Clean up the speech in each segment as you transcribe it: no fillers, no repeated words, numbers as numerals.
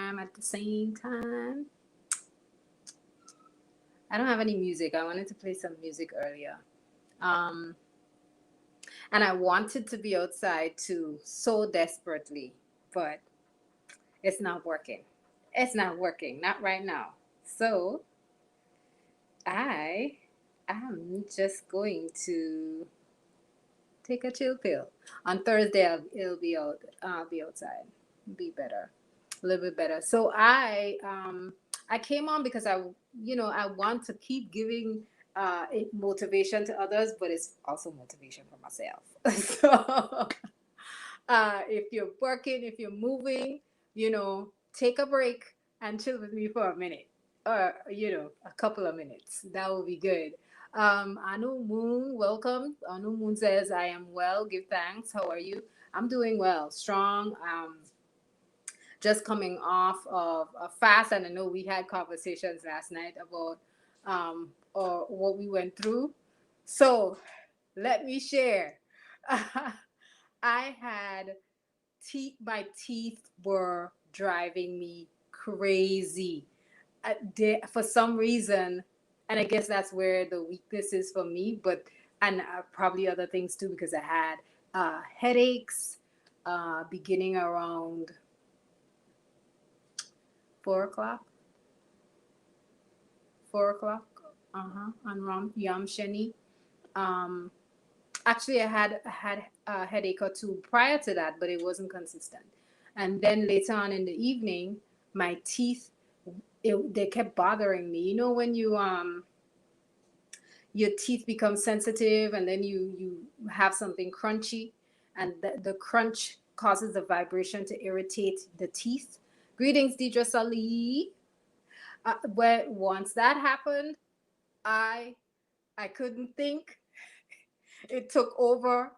Instagram at the same time. I don't have any music. I wanted to play some music earlier. Um, and I wanted to be outside too, so desperately, but it's not working. It's not working, not right now. So I am just going to take a chill pill. On Thursday, it'll be out. I'll be outside. Be better, a little bit better. So I came on because I want to keep giving motivation to others, but it's also motivation for myself. So if you're working, if you're moving, take a break and chill with me for a minute or, a couple of minutes. That would be good. Anu Moon, welcome. Anu Moon says, I am well. Give thanks. How are you? I'm doing well, strong. Just coming off of a fast. And I know we had conversations last night about or what we went through. So let me share. I had my teeth were driving me crazy. For some reason, and I guess that's where the weakness is for me, but and probably other things too, because I had headaches beginning around 4 o'clock, 4 o'clock, on Yom Sheni. Um, Actually, I had a headache or two prior to that, but it wasn't consistent. And then later on in the evening, my teeth they kept bothering me. When your teeth become sensitive, and then you have something crunchy, and the crunch causes the vibration to irritate the teeth. Greetings, Deidre Sali. But once that happened, I I couldn't think. It took over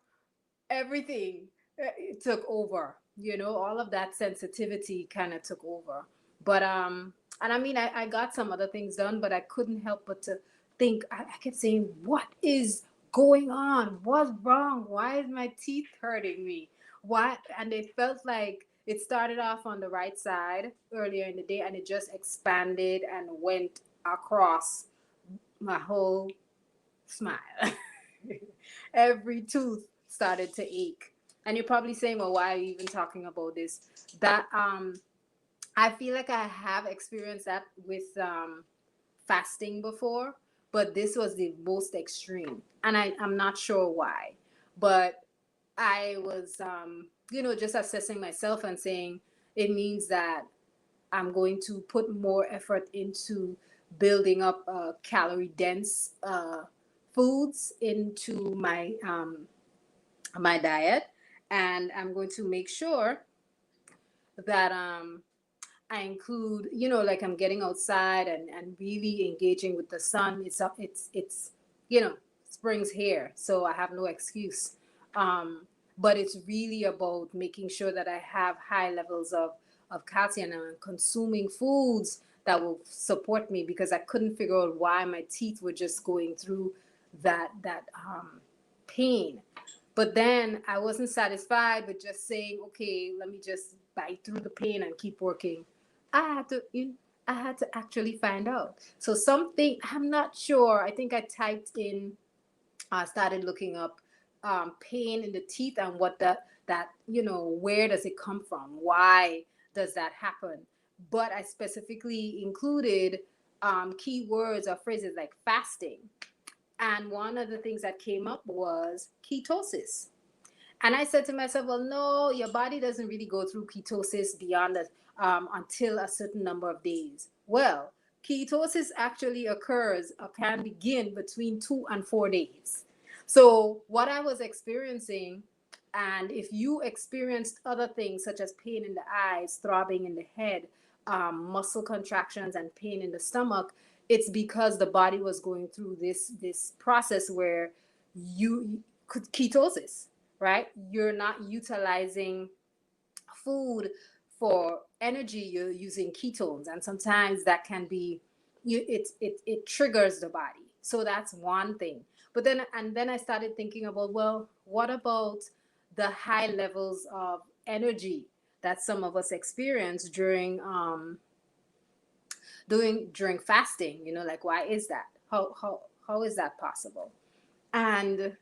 everything. It took over. All of that sensitivity kind of took over. But and I mean, I got some other things done, but I couldn't help but to think. I kept saying, what is going on? What's wrong? Why is my teeth hurting me? Why? And it felt like it started off on the right side earlier in the day, and it just expanded and went across my whole smile. Every tooth started to ache. And you're probably saying, well, why are you even talking about this? That I feel like I have experienced that with fasting before, but this was the most extreme. And I'm not sure why. But I was, just assessing myself and saying it means that I'm going to put more effort into building up calorie dense foods into my diet, and I'm going to make sure that I include, like I'm getting outside and really engaging with the sun. It's up, it's you know, spring's here, so I have no excuse. But it's really about making sure that I have high levels of calcium and consuming foods that will support me, because I couldn't figure out why my teeth were just going through that pain. But then I wasn't satisfied with just saying, okay, let me just bite through the pain and keep working. I had to, I had to actually find out. So something, I'm not sure. I think I typed in, started looking up pain in the teeth and what where does it come from? Why does that happen? But I specifically included keywords or phrases like fasting. And one of the things that came up was ketosis. And I said to myself, well, no, your body doesn't really go through ketosis beyond that until a certain number of days. Well, ketosis actually occurs or can begin between 2 and 4 days. So, what I was experiencing, and if you experienced other things such as pain in the eyes, throbbing in the head, muscle contractions, and pain in the stomach, it's because the body was going through this process where you ketosis, right? You're not utilizing food for energy, you're using ketones, and sometimes that can be it triggers the body. So that's one thing. But then I started thinking about, well, what about the high levels of energy? that some of us experience during fasting. Like, why is that? How is that possible? And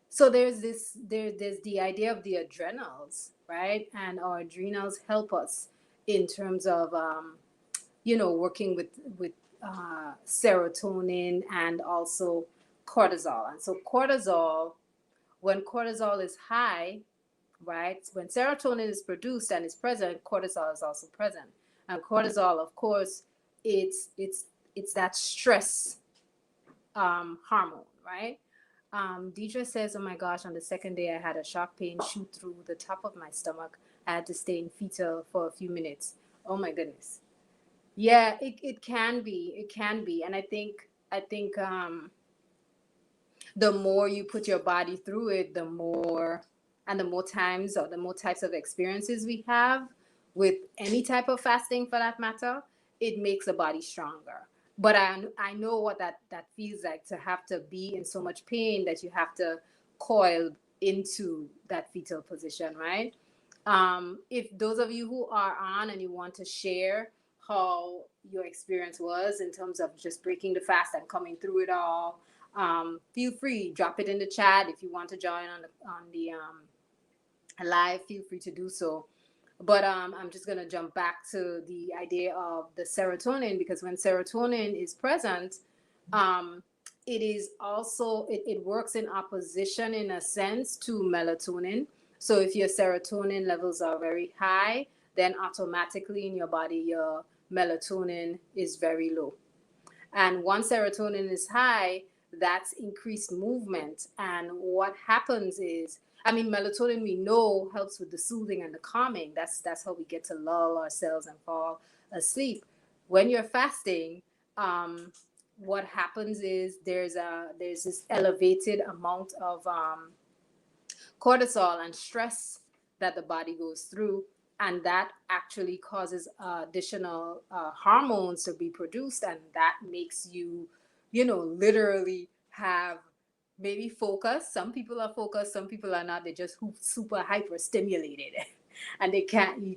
so there's the idea of the adrenals, right? And our adrenals help us in terms of working with serotonin and also cortisol. And so cortisol, when cortisol is high, right? When serotonin is produced and is present, cortisol is also present. And cortisol, of course, it's that stress hormone, right? Deidre says, "Oh my gosh! On the second day, I had a sharp pain shoot through the top of my stomach. I had to stay in fetal for a few minutes. Oh my goodness! Yeah, it can be. It can be. And I think the more you put your body through it, the more times or the more types of experiences we have with any type of fasting for that matter, it makes the body stronger. But I know what that feels like, to have to be in so much pain that you have to coil into that fetal position, right? If those of you who are on and you want to share how your experience was in terms of just breaking the fast and coming through it all, feel free, drop it in the chat. If you want to join on the live, feel free to do so. But I'm just going to jump back to the idea of the serotonin, because when serotonin is present, um, it is also, it works in opposition in a sense to melatonin. So if your serotonin levels are very high, then automatically in your body, your melatonin is very low. And once serotonin is high, that's increased movement. And what happens is, I mean, melatonin, we know, helps with the soothing and the calming. That's how we get to lull ourselves and fall asleep. When you're fasting, um, what happens is there's this elevated amount of cortisol and stress that the body goes through, and that actually causes additional hormones to be produced, and that makes you, literally have maybe focus. Some people are focused, some people are not. They're just super hyper stimulated and you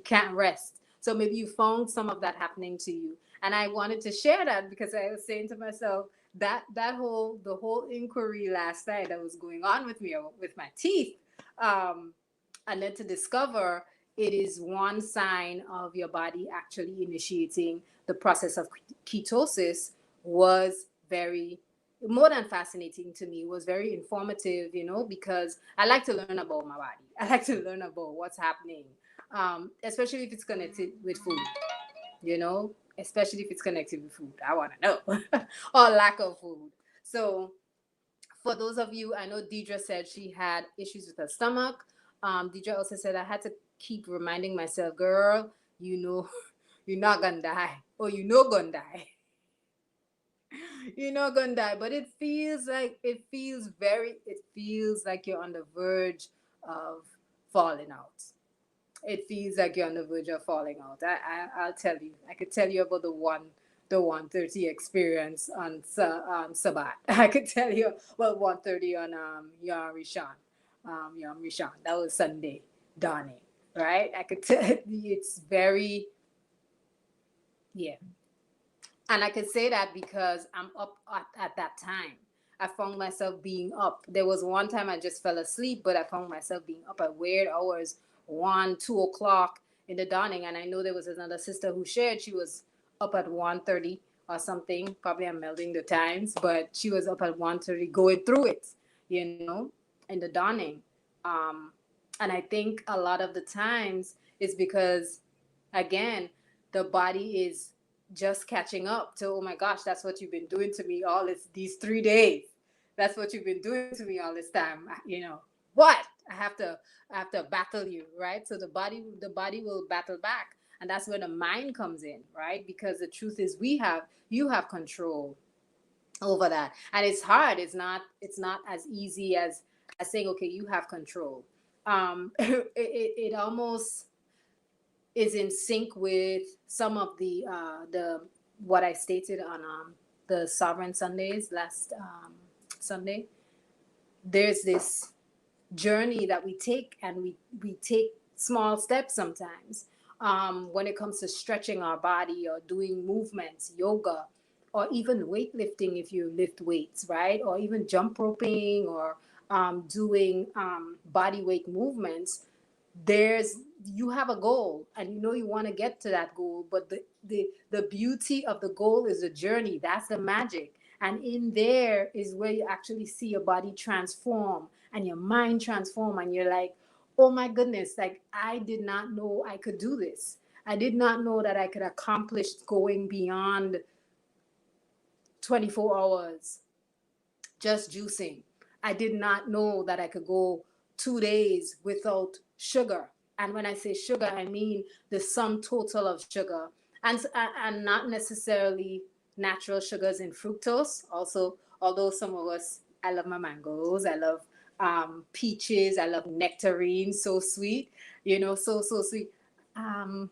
can't rest. So maybe you found some of that happening to you, and I wanted to share that because I was saying to myself that the whole inquiry last night that was going on with me with my teeth, um, and then to discover it is one sign of your body actually initiating the process of ketosis was very, more than fascinating to me. It was very informative, because I like to learn about my body. I like to learn about what's happening, especially if it's connected with food, especially if it's connected with food. I want to know, or lack of food. So for those of you, I know Deidre said she had issues with her stomach. Deidre also said, I had to keep reminding myself, girl, you're not gonna die, or gonna die. You're not gonna die. But it feels like you're on the verge of falling out. It feels like you're on the verge of falling out. I'll tell you. I could tell you about the 1:30 experience on Sabbath. I could tell you, well, 1:30 on Yom Rishon. That was Sunday dawning, right? I could tell it's very, yeah. And I could say that because I'm up at that time. I found myself being up. There was one time I just fell asleep, but I found myself being up at weird hours, 1, 2 o'clock in the dawning. And I know there was another sister who shared she was up at 1:30 or something. Probably I'm melding the times, but she was up at 1:30 going through it, in the dawning. Um, and I think a lot of the times it's because, again, the body is just catching up to, oh my gosh, that's what you've been doing to me these 3 days. That's what you've been doing to me all this time. What? I have to battle you, right? So the body will battle back. And that's where the mind comes in, right? Because the truth is you have control over that. And it's hard. It's not as easy as saying, okay, you have control. It almost is in sync with some of the what I stated on the Sovereign Sundays last Sunday. There's this journey that we take, and we take small steps sometimes. When it comes to stretching our body or doing movements, yoga, or even weightlifting if you lift weights, right? Or even jump roping or doing body weight movements, there's you have a goal and you know you want to get to that goal, but the beauty of the goal is the journey. That's the magic. And in there is where you actually see your body transform and your mind transform, and you're like, oh my goodness, like I did not know I could do this. I did not know that I could accomplish going beyond 24 hours just juicing. I did not know that I could go 2 days without sugar. And when I say sugar, I mean the sum total of sugar, and not necessarily natural sugars in fructose. Also, although some of us, I love my mangoes, I love peaches, I love nectarines, so sweet, so sweet. Um,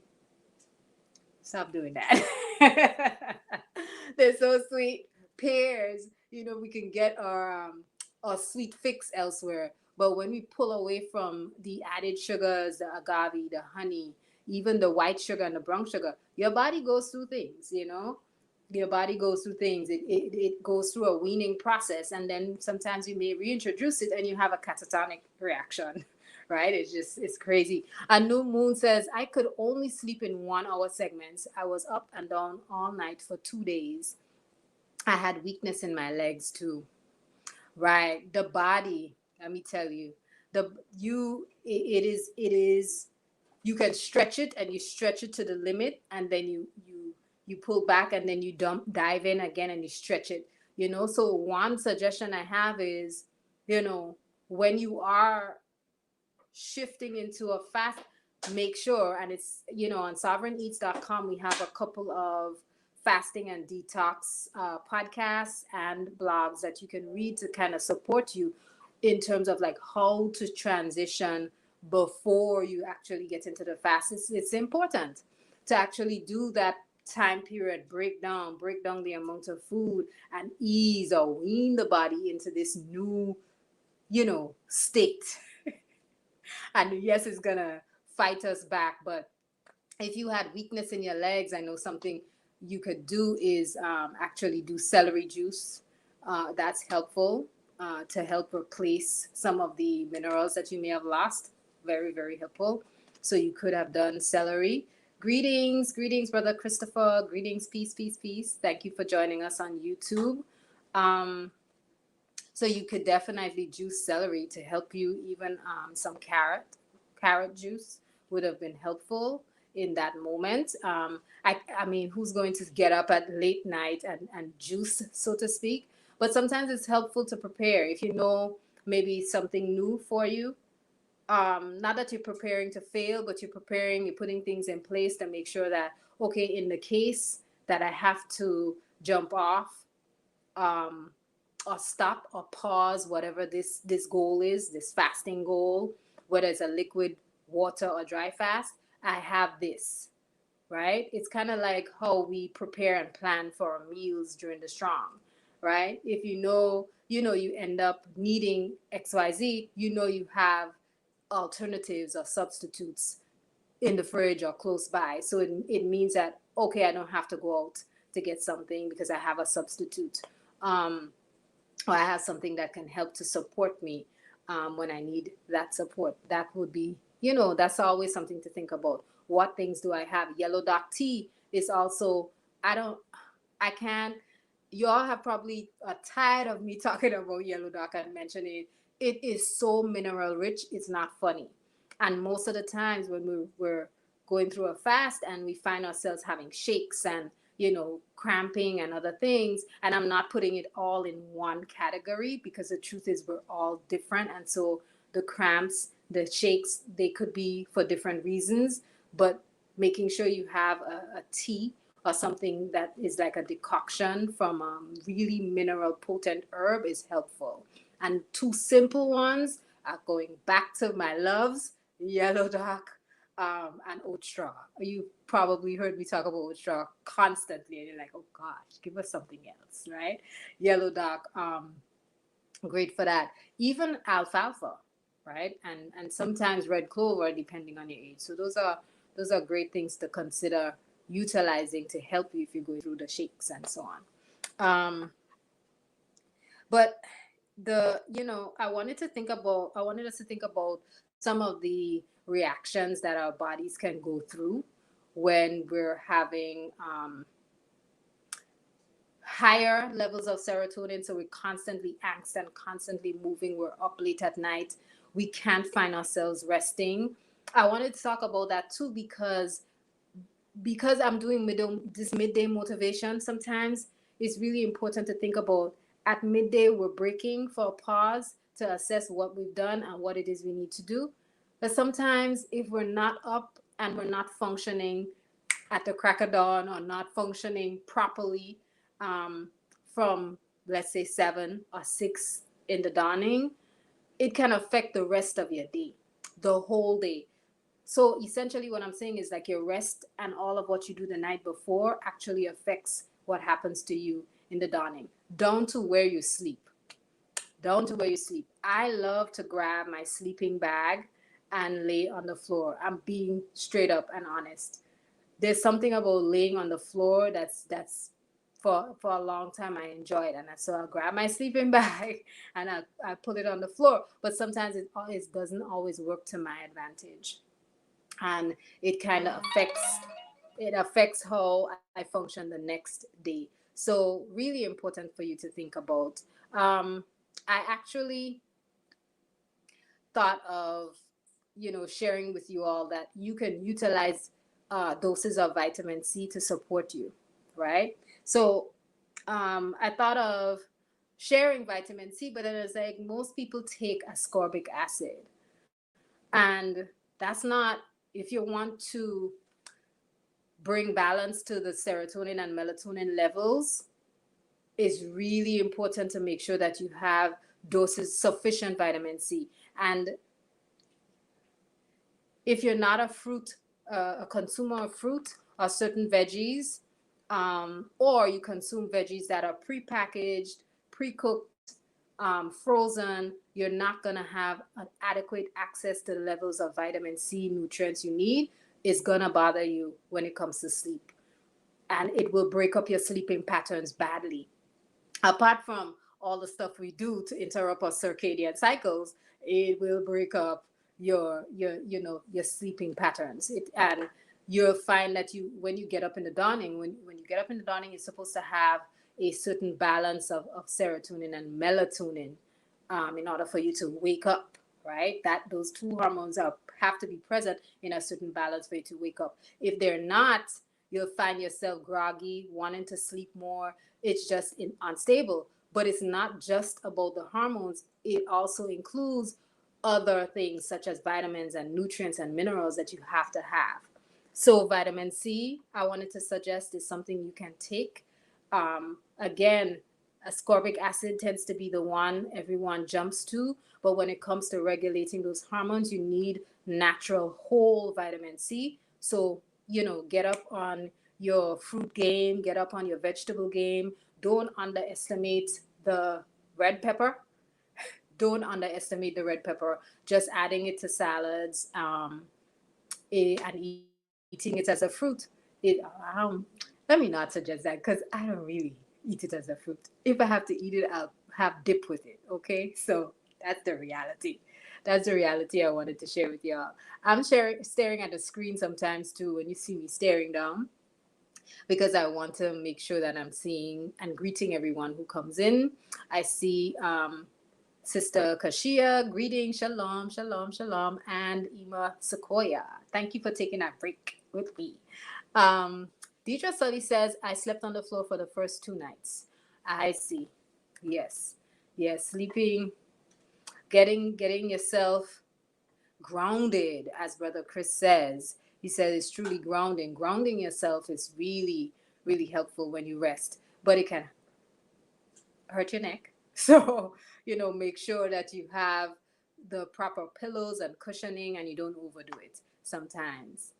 Stop doing that. They're so sweet. Pears, we can get our sweet fix elsewhere. But when we pull away from the added sugars, the agave, the honey, even the white sugar and the brown sugar, your body goes through things. Your body goes through things. It goes through a weaning process. And then sometimes you may reintroduce it and you have a catatonic reaction. Right? It's crazy. A new moon says, I could only sleep in 1 hour segments. I was up and down all night for 2 days. I had weakness in my legs too. Right. The body, let me tell you, it is you can stretch it and you stretch it to the limit, and then you pull back and then you dive in again and you stretch it. So one suggestion I have is, when you are shifting into a fast, make sure, and it's, on sovereigneats.com, we have a couple of fasting and detox podcasts and blogs that you can read to kind of support you in terms of like how to transition before you actually get into the fast. It's important to actually do that time period break down the amount of food and ease or wean the body into this new state. And yes, it's gonna fight us back. But if you had weakness in your legs, I know something you could do is actually do celery juice. That's helpful to help replace some of the minerals that you may have lost. Very, very helpful. So you could have done celery. Greetings, Brother Christopher. Greetings, peace, peace, peace. Thank you for joining us on YouTube. So you could definitely juice celery to help you. Even some carrot juice would have been helpful in that moment. I mean, who's going to get up at late night and juice, so to speak? But sometimes it's helpful to prepare if you know maybe something new for you. Not that you're preparing to fail, but you're putting things in place to make sure that, okay, in the case that I have to jump off, um, or stop or pause whatever this goal is, this fasting goal, whether it's a liquid, water, or dry fast, I have this, right? It's kind of like how we prepare and plan for our meals during the strong, right? If you end up needing XYZ, you have alternatives or substitutes in the fridge or close by. So it means that, okay, I don't have to go out to get something because I have a substitute. Or I have something that can help to support me when I need that support. That would be, that's always something to think about. What things do I have? Yellow dock tea is also, I can't, you all have probably tired of me talking about yellow dock and mentioning it. It is so mineral rich, it's not funny. And most of the times when we're going through a fast and we find ourselves having shakes and cramping and other things. And I'm not putting it all in one category because the truth is we're all different. And so the cramps, the shakes, they could be for different reasons. But making sure you have a tea or something that is like a decoction from a really mineral potent herb is helpful. And two simple ones are going back to my loves, yellow dock and oat straw. You probably heard me talk about oat straw constantly, and you're like, oh gosh, give us something else, right? Yellow dock, great for that. Even alfalfa. right? And sometimes red clover, depending on your age. So those are great things to consider utilizing to help you if you're going through the shakes and so on. But I wanted us to think about some of the reactions that our bodies can go through when we're having higher levels of serotonin. So we're constantly angst and constantly moving. We're up late at night. We can't find ourselves resting. I wanted to talk about that too because I'm doing this midday motivation. Sometimes it's really important to think about at midday we're breaking for a pause to assess what we've done and what it is we need to do. But sometimes if we're not up and we're not functioning at the crack of dawn or not functioning properly um, from, let's say, 7 or 6 in the dawning, it can affect the rest of your day, the whole day. So essentially, what I'm saying is like your rest and all of what you do the night before actually affects what happens to you in the dawning, down to where you sleep. Down to where you sleep. I love to grab my sleeping bag and lay on the floor. I'm being straight up and honest. There's something about laying on the floor that's for a long time I enjoyed, and so I'll grab my sleeping bag and I put it on the floor. But sometimes it doesn't always work to my advantage, and it kind of affects how I function the next day. So really important for you to think about. I actually thought of sharing with you all that you can utilize doses of vitamin C to support you, right? So I thought of sharing vitamin C, but then it's like most people take ascorbic acid, and that's not, if you want to bring balance to the serotonin and melatonin levels, it's really important to make sure that you have doses sufficient vitamin C. And if you're not a consumer of fruit or certain veggies, or you consume veggies that are prepackaged, pre-cooked, frozen, you're not going to have an adequate access to the levels of vitamin C nutrients you need. It's going to bother you when it comes to sleep, and it will break up your sleeping patterns badly. Apart from all the stuff we do to interrupt our circadian cycles, it will break up your sleeping patterns. And you'll find that when you get up in the dawning, when you get up in the dawning, you're supposed to have a certain balance of serotonin and melatonin in order for you to wake up, right? That those two hormones have to be present in a certain balance for you to wake up. If they're not, you'll find yourself groggy, wanting to sleep more. It's just unstable. But it's not just about the hormones. It also includes other things such as vitamins and nutrients and minerals that you have to have. So vitamin C, I wanted to suggest, is something you can take. Again, ascorbic acid tends to be the one everyone jumps to, but when it comes to regulating those hormones, you need natural whole vitamin C. So, get up on your fruit game, get up on your vegetable game. Don't underestimate the red pepper. Don't underestimate the red pepper. Just adding it to salads, and eating it as a fruit. Let me not suggest that because I don't really eat it as a fruit. If I have to eat it, I'll have dip with it. Okay, so that's the reality. That's the reality I wanted to share with y'all. I'm staring at the screen sometimes too when you see me staring down, because I want to make sure that I'm seeing and greeting everyone who comes in. I see Sister Kashia, greetings, shalom, shalom, shalom, and Ima Sequoia. Thank you for taking that break with me. Um, Deidre Sully says, I slept on the floor for the first 2 nights. I see. Yes. Yes. Sleeping, getting yourself grounded, as Brother Chris says. He says it's truly grounding. Grounding yourself is really, really helpful when you rest, but it can hurt your neck. So, make sure that you have the proper pillows and cushioning and you don't overdo it sometimes.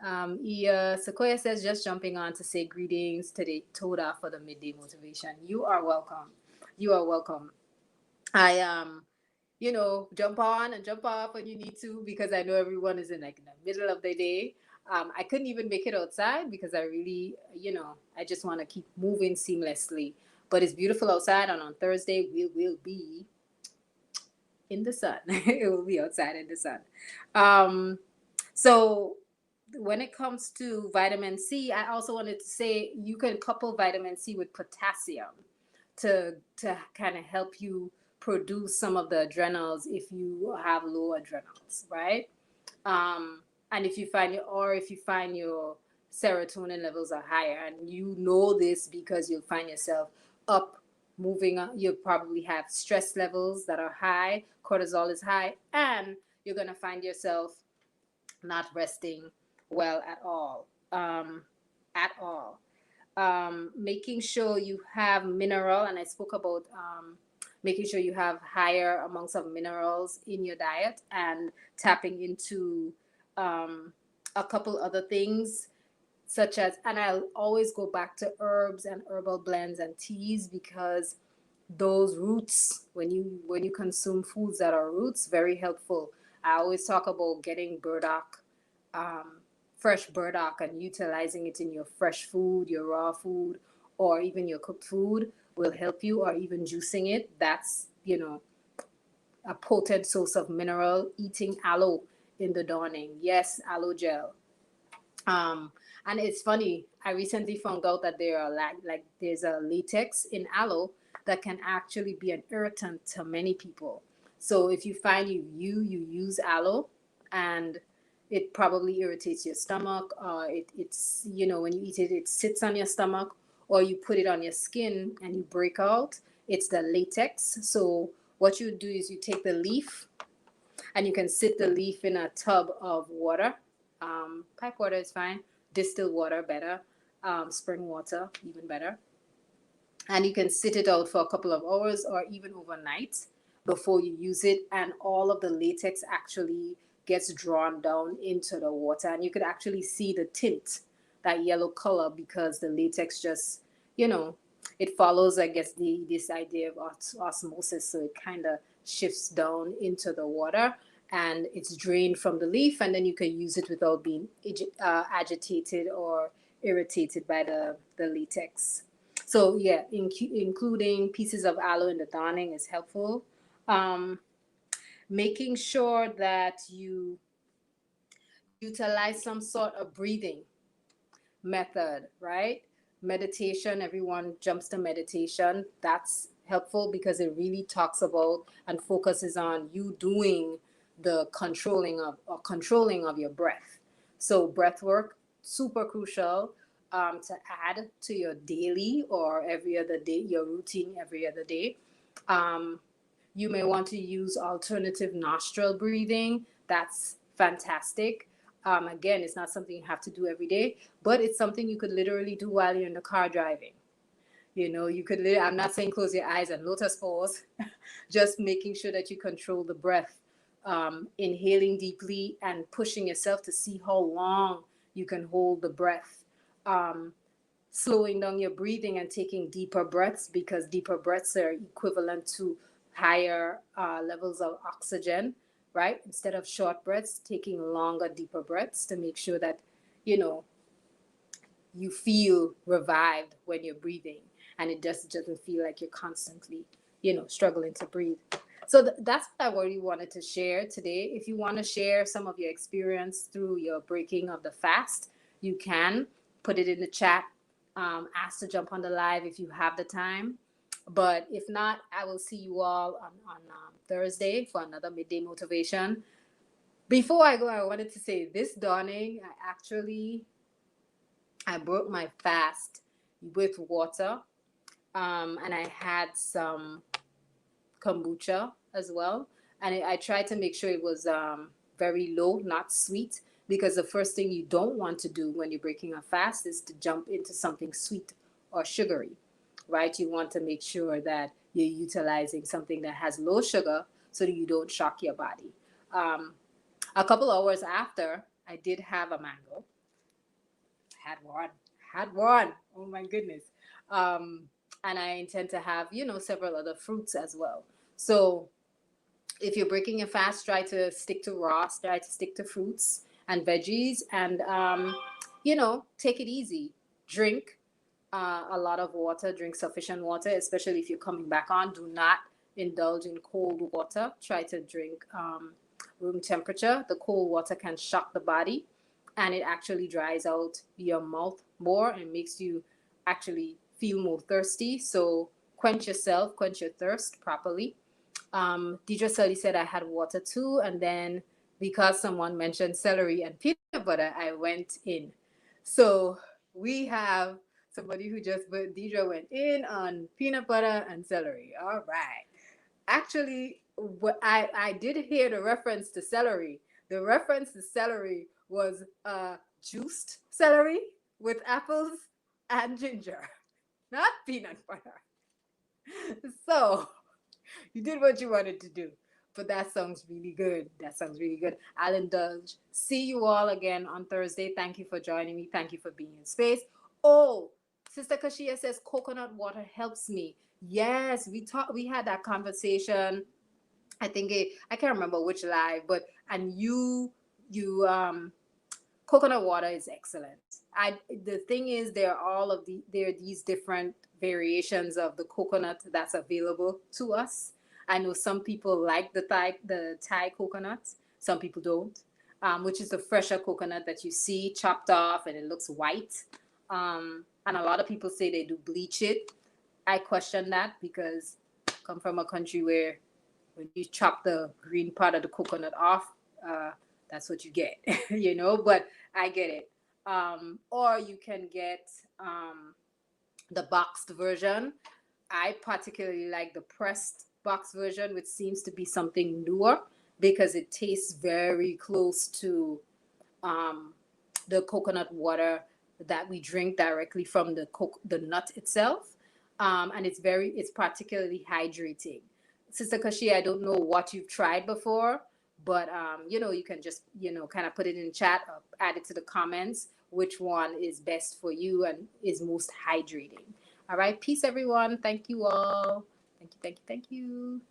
Sequoia says, just jumping on to say greetings to the Toda for the midday motivation. You are welcome. You are welcome. I jump on and jump off when you need to, because I know everyone is in like the middle of the day. I couldn't even make it outside because I really, I just want to keep moving seamlessly. But it's beautiful outside, and on Thursday we will be in the sun. It will be outside in the sun. Um, so when it comes to vitamin C, I also wanted to say you can couple vitamin C with potassium to kind of help you produce some of the adrenals if you have low adrenals, right? And if you find your serotonin levels are higher, and you know this because you'll find yourself up moving up, you'll probably have stress levels that are high, cortisol is high, and you're going to find yourself not resting well at all. At all. Making sure you have mineral, and I spoke about making sure you have higher amounts of minerals in your diet, and tapping into um, a couple other things such as, and I'll always go back to herbs and herbal blends and teas, because those roots, when you consume foods that are roots, very helpful. I always talk about getting burdock, um, fresh burdock, and utilizing it in your fresh food, your raw food, or even your cooked food will help you, or even juicing it. That's a potent source of mineral. Eating aloe in the dawning, yes, aloe gel. um, and it's funny. I recently found out that there are like there's a latex in aloe that can actually be an irritant to many people. So if you find you use aloe, and it probably irritates your stomach, it's when you eat it, it sits on your stomach, or you put it on your skin and you break out. It's the latex. So what you do is you take the leaf, and you can sit the leaf in a tub of water. Pipe water is fine. Distilled water better. Spring water even better. And you can sit it out for a couple of hours or even overnight before you use it, and all of the latex actually gets drawn down into the water, and you could actually see the tint, that yellow color, because the latex just you know it follows, I guess, the this idea of osmosis, so it kind of shifts down into the water, and it's drained from the leaf, and then you can use it without being agitated or irritated by the latex. So yeah, including pieces of aloe in the dawning is helpful. Um, Making sure that you utilize some sort of breathing method, right? Meditation, everyone jumps to meditation. That's helpful because it really talks about and focuses on you doing the controlling of your breath. So breath work, super crucial, to add to your daily or every other day, your routine every other day. Um, you may want to use alternative nostril breathing. That's fantastic. Again, it's not something you have to do every day, but it's something you could literally do while you're in the car driving. You could, I'm not saying close your eyes and lotus pose, just making sure that you control the breath, inhaling deeply and pushing yourself to see how long you can hold the breath. Um, Slowing down your breathing and taking deeper breaths, because deeper breaths are equivalent to higher levels of oxygen, right? Instead of short breaths, taking longer, deeper breaths to make sure that, you know, you feel revived when you're breathing, and it just doesn't feel like you're constantly, struggling to breathe. So that's what I really wanted to share today. If you want to share some of your experience through your breaking of the fast, you can put it in the chat. Ask to jump on the live if you have the time. But if not, I will see you all on Thursday for another midday motivation. Before I go, I wanted to say this dawning, I broke my fast with water, and I had some kombucha as well. And I tried to make sure it was very low, not sweet, because the first thing you don't want to do when you're breaking a fast is to jump into something sweet or sugary, right? You want to make sure that you're utilizing something that has low sugar so that you don't shock your body. Um, a couple hours after, I did have a mango. Had one. Had one. Oh my goodness. Um, and I intend to have, several other fruits as well. So If you're breaking your fast, try to stick to raw, try to stick to fruits and veggies, and take it easy. Drink a lot of water, drink sufficient water, especially if you're coming back on. Do not indulge in cold water. Try to drink room temperature. The cold water can shock the body, and it actually dries out your mouth more and makes you actually feel more thirsty. So quench yourself, quench your thirst properly. Deidre Sully said I had water too, and then because someone mentioned celery and peanut butter, I went in. So we have somebody who just, but Deidre went in on peanut butter and celery. All right. Actually, what I did hear the reference to celery. The reference to celery was juiced celery with apples and ginger, not peanut butter. So you did what you wanted to do. But that sounds really good. That sounds really good. I'll indulge. See you all again on Thursday. Thank you for joining me. Thank you for being in space. Oh, Sister Kashia says coconut water helps me. Yes, we had that conversation. I can't remember which live, but and you coconut water is excellent. The thing is there are these different variations of the coconut that's available to us. I know some people like the Thai coconuts, some people don't, which is the fresher coconut that you see chopped off and it looks white. And a lot of people say they do bleach it. I question that because I come from a country where when you chop the green part of the coconut off, uh, that's what you get, But I get it. Or you can get the boxed version. I particularly like the pressed box version, which seems to be something newer because it tastes very close to um, the coconut water that we drink directly from the nut itself, and it's particularly hydrating. Sister Kashi, I don't know what you've tried before, but you can just kind of put it in chat, or add it to the comments. Which one is best for you and is most hydrating? All right, peace, everyone. Thank you all. Thank you, thank you, thank you.